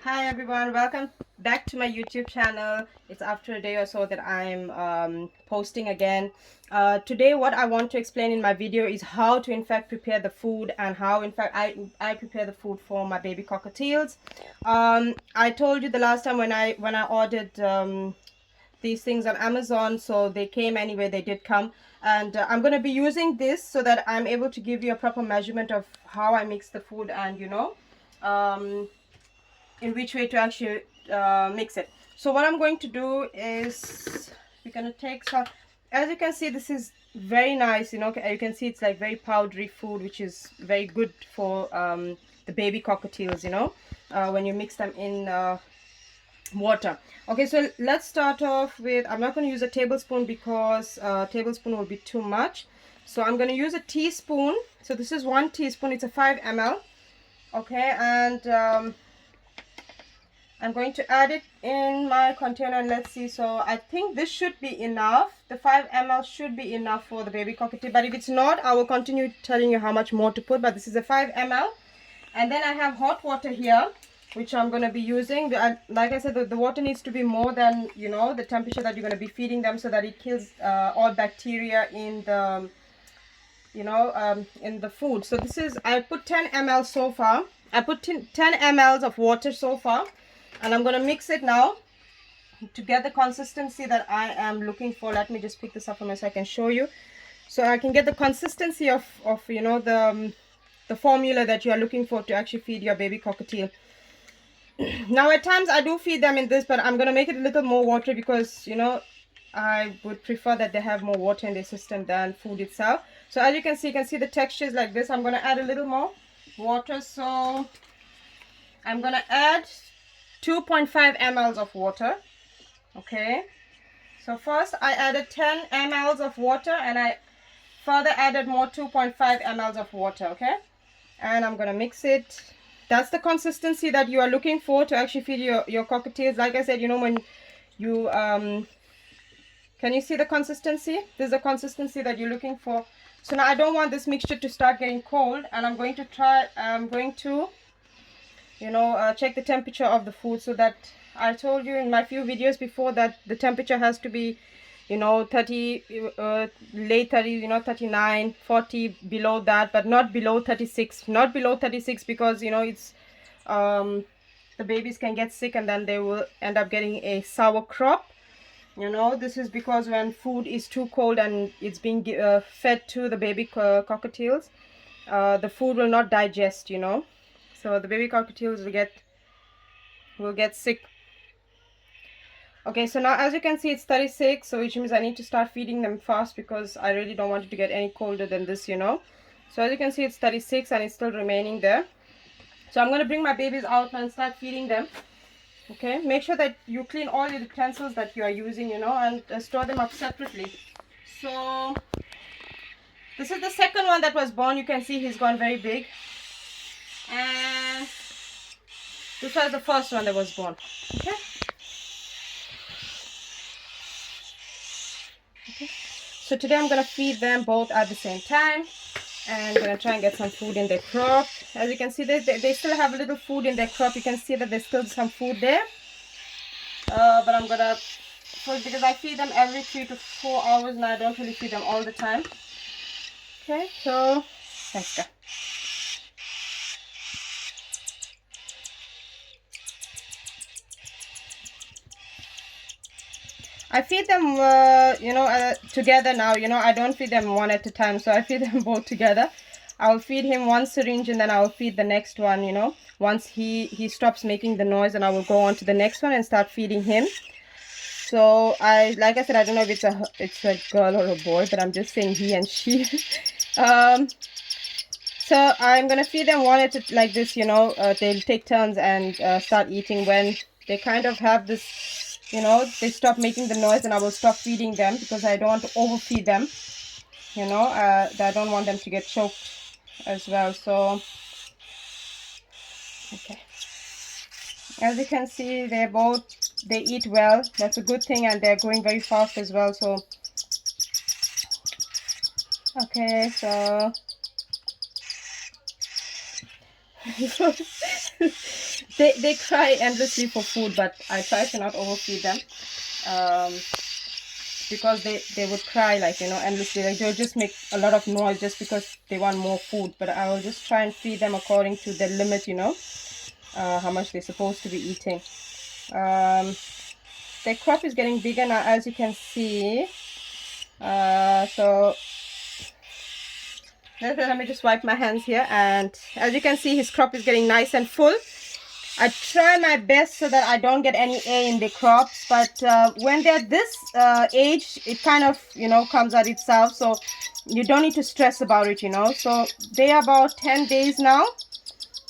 Hi everyone, welcome back to my YouTube channel. It's after a day or so that I'm posting again. Today what I want to explain in my video is how to in fact prepare the food and how in fact I prepare the food for my baby cockatiels. I told you the last time when I ordered these things on Amazon, so they came anyway, they did come, and I'm going to be using this so that I'm able to give you a proper measurement of how I mix the food and in which way to actually mix it. So what I'm going to do is we're going to take some, as you can see, this is very nice, you can see it's like very powdery food, which is very good for the baby cockatiels, when you mix them in water. Okay, so let's start off with, I'm not going to use a tablespoon because tablespoon will be too much, so I'm going to use a teaspoon. So this is 1 teaspoon, it's a 5 ml. Okay, and I'm going to add it in my container and let's see. So I think this should be enough. The 5 ml should be enough for the baby cockatiel, but if it's not, I will continue telling you how much more to put. But this is a 5 ml. And then I have hot water here, which I'm going to be using. Like I said, the water needs to be more than, the temperature that you're going to be feeding them, so that it kills all bacteria in the, in the food. So this is, I put 10 ml so far. I put 10 ml of water so far. And I'm going to mix it now to get the consistency that I am looking for. Let me just pick this up for me so I can show you. So I can get the consistency of the formula that you are looking for to actually feed your baby cockatiel. Now at times I do feed them in this, but I'm going to make it a little more watery because, I would prefer that they have more water in their system than food itself. So as you can see the texture is like this. I'm going to add a little more water. So I'm going to add 2.5 ml of water. Okay, so first I added 10 ml of water and I further added more 2.5 ml of water. Okay, and I'm gonna mix it. That's the consistency that you are looking for to actually feed your cockatiels. Like I said, when you can you see the consistency? This is the consistency that you're looking for. So now I don't want this mixture to start getting cold, and I'm going to check the temperature of the food, so that I told you in my few videos before that the temperature has to be 30 late 30s, 39 40, below that, but not below 36, not below 36, because it's the babies can get sick and then they will end up getting a sour crop. This is because when food is too cold and it's being fed to the baby cockatiels, the food will not digest, so the baby cockatiels will get sick. Okay, so now as you can see it's 36, so which means I need to start feeding them fast because I really don't want it to get any colder than this, So as you can see it's 36 and it's still remaining there. So I'm going to bring my babies out and start feeding them. Okay, make sure that you clean all your utensils that you are using, and store them up separately. So this is the second one that was born. You can see he's gone very big. And this was the first one that was born. Okay. So today I'm going to feed them both at the same time. And I'm going to try and get some food in their crop. As you can see, they still have a little food in their crop. You can see that there's still some food there. But I'm going to, because I feed them every 3 to 4 hours and I don't really feed them all the time. Okay, so let's go. I feed them, together now. I don't feed them one at a time, so I feed them both together. I'll feed him one syringe and then I'll feed the next one, once he stops making the noise, and I will go on to the next one and start feeding him. So like I said, I don't know if it's a girl or a boy, but I'm just saying he and she. So I'm gonna feed them one at a, like this, they'll take turns and start eating. When they kind of have this, they stop making the noise, and I will stop feeding them because I don't want to overfeed them. I don't want them to get choked as well. So okay, as you can see, they eat well. That's a good thing, and they're going very fast as well. So okay, so they cry endlessly for food, but I try to not overfeed them. Because they would cry, like, you know, endlessly. Like, they'll just make a lot of noise just because they want more food. But I will just try and feed them according to the limit, you know, how much they're supposed to be eating. The crop is getting bigger now, as you can see. So let me just wipe my hands here, and as you can see, his crop is getting nice and full. I try my best so that I don't get any air in the crops, but when they're this age, it kind of, you know, comes out itself, so you don't need to stress about it, you know. So they are about 10 days now.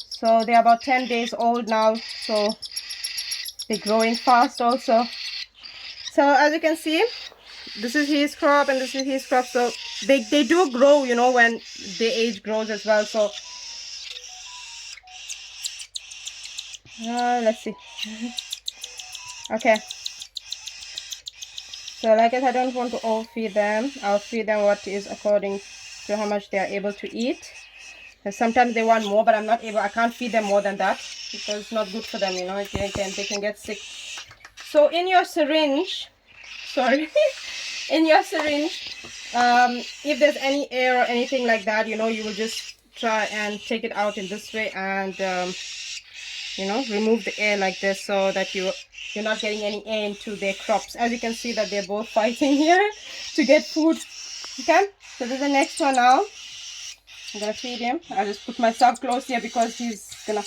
So they're about 10 days old now, so they're growing fast also. So as you can see, this is his crop and this is his crop, so they do grow, you know, when the age grows as well. So let's see. Okay, so like I said, I don't want to overfeed them. I'll feed them what is according to how much they are able to eat. And sometimes they want more, but I can't feed them more than that because it's not good for them, you know. They can get sick. So in your syringe, sorry, in your syringe, if there's any air or anything like that, you know, you will just try and take it out in this way and you know, remove the air like this, so that you're not getting any air into their crops. As you can see that they're both fighting here to get food. Okay, so this is the next one now. I'm gonna feed him. I'll just put myself close here because he's gonna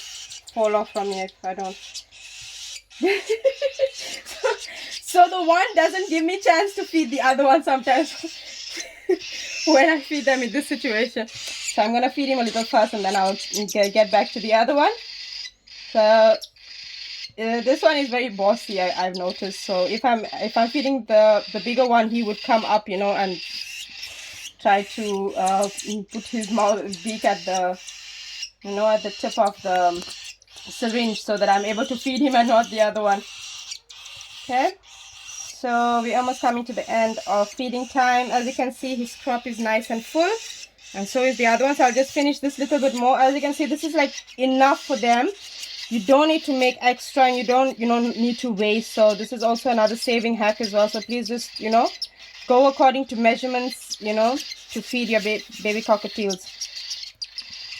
fall off from me if I don't. So the one doesn't give me chance to feed the other one sometimes when I feed them in this situation. So I'm gonna feed him a little first and then I'll get back to the other one. So this one is very bossy, I've noticed. So if I'm feeding the bigger one, he would come up, you know, and try to put his beak at the, you know, at the tip of the syringe, so that I'm able to feed him and not the other one. Okay, so we're almost coming to the end of feeding time. As you can see, his crop is nice and full, and so is the other one. So I'll just finish this little bit more. As you can see, this is like enough for them. You don't need to make extra, and you don't need to waste. So this is also another saving hack as well. So please just, you know, go according to measurements, you know, to feed your baby cockatiels.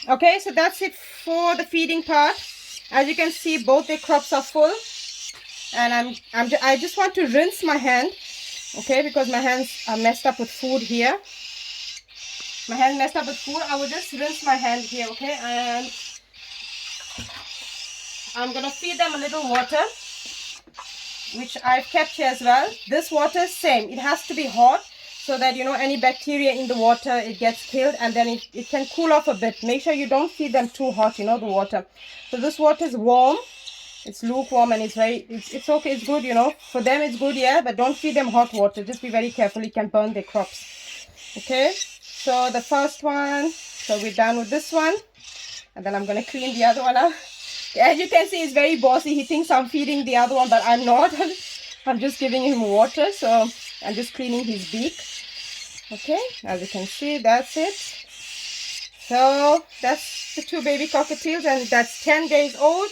Okay, so that's it for the feeding part. As you can see, both their crops are full, and I just want to rinse my hand, okay, because my hands are messed up with food here. My hand messed up with food. I will just rinse my hand here, okay, and I'm gonna feed them a little water, which I've kept here as well. This water, same, it has to be hot, so that, you know, any bacteria in the water, it gets killed, and then it can cool off a bit. Make sure you don't feed them too hot, you know, the water. So this water is warm, it's lukewarm, and it's okay, it's good, you know, for them it's good, yeah, but don't feed them hot water. Just be very careful, it can burn their crops. Okay, so the first one, so we're done with this one, and then I'm going to clean the other one up. As you can see, it's very bossy. He thinks I'm feeding the other one, but I'm not. I'm just giving him water, so I'm just cleaning his beak. Okay, as you can see, that's it. So that's the two baby cockatiels, and that's 10 days old,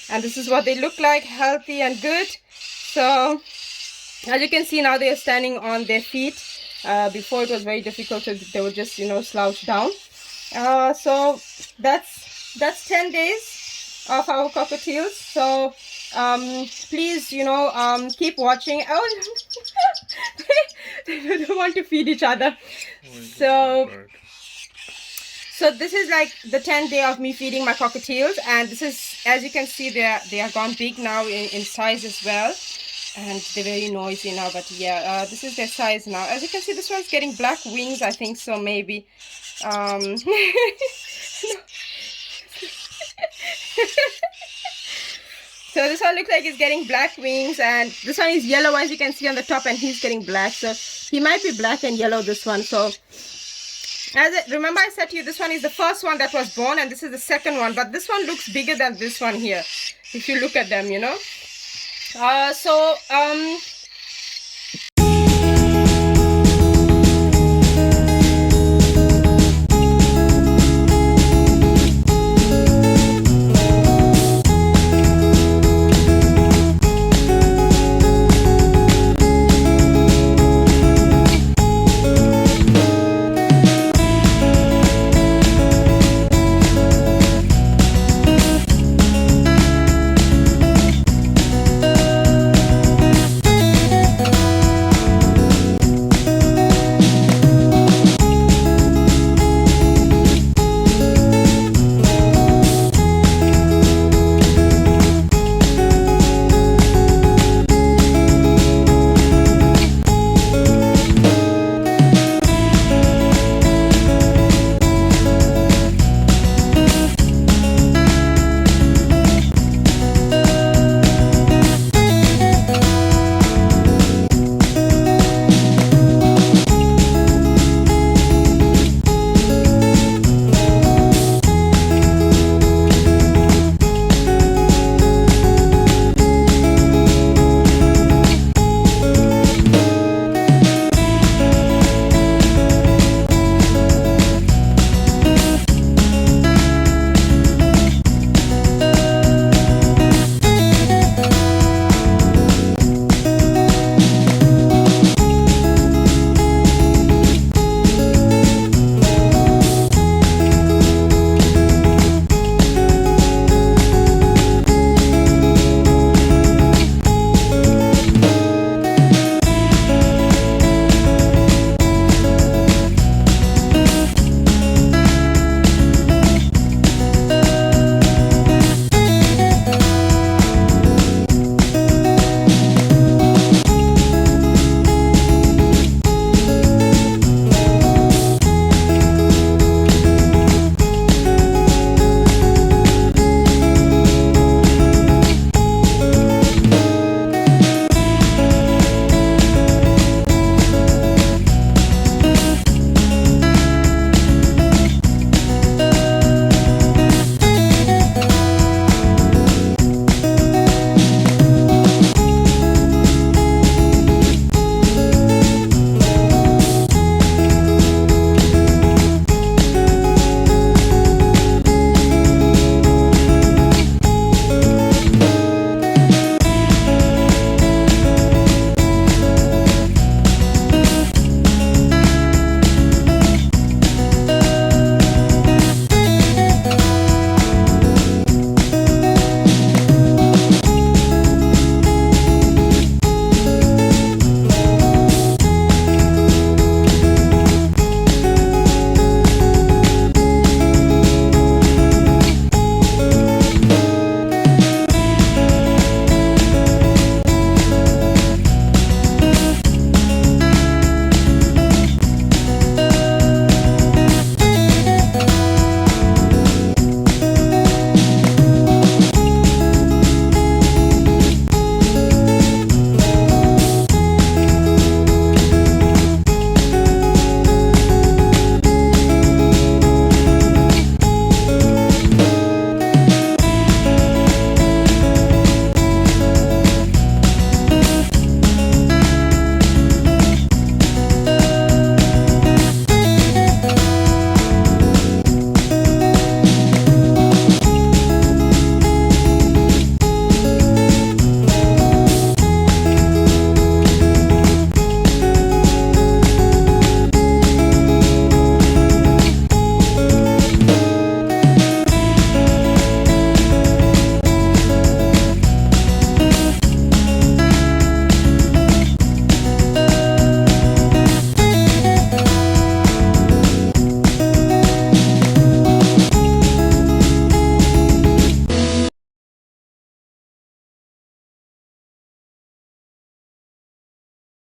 and this is what they look like, healthy and good. So as you can see, now they are standing on their feet. Before it was very difficult, so they would just, you know, slouch down. So that's 10 days of our cockatiels. So please, you know, keep watching. Oh, they don't want to feed each other. So this is like the 10th day of me feeding my cockatiels, and this is, as you can see, they are gone big now in size as well, and they're very noisy now. But yeah, this is their size now. As you can see, this one's getting black wings, I think so, maybe. So this one looks like he's getting black wings, and this one is yellow, as you can see on the top, and he's getting black. So he might be black and yellow, this one. So remember I said to you, this one is the first one that was born, and this is the second one, but this one looks bigger than this one here, if you look at them, you know.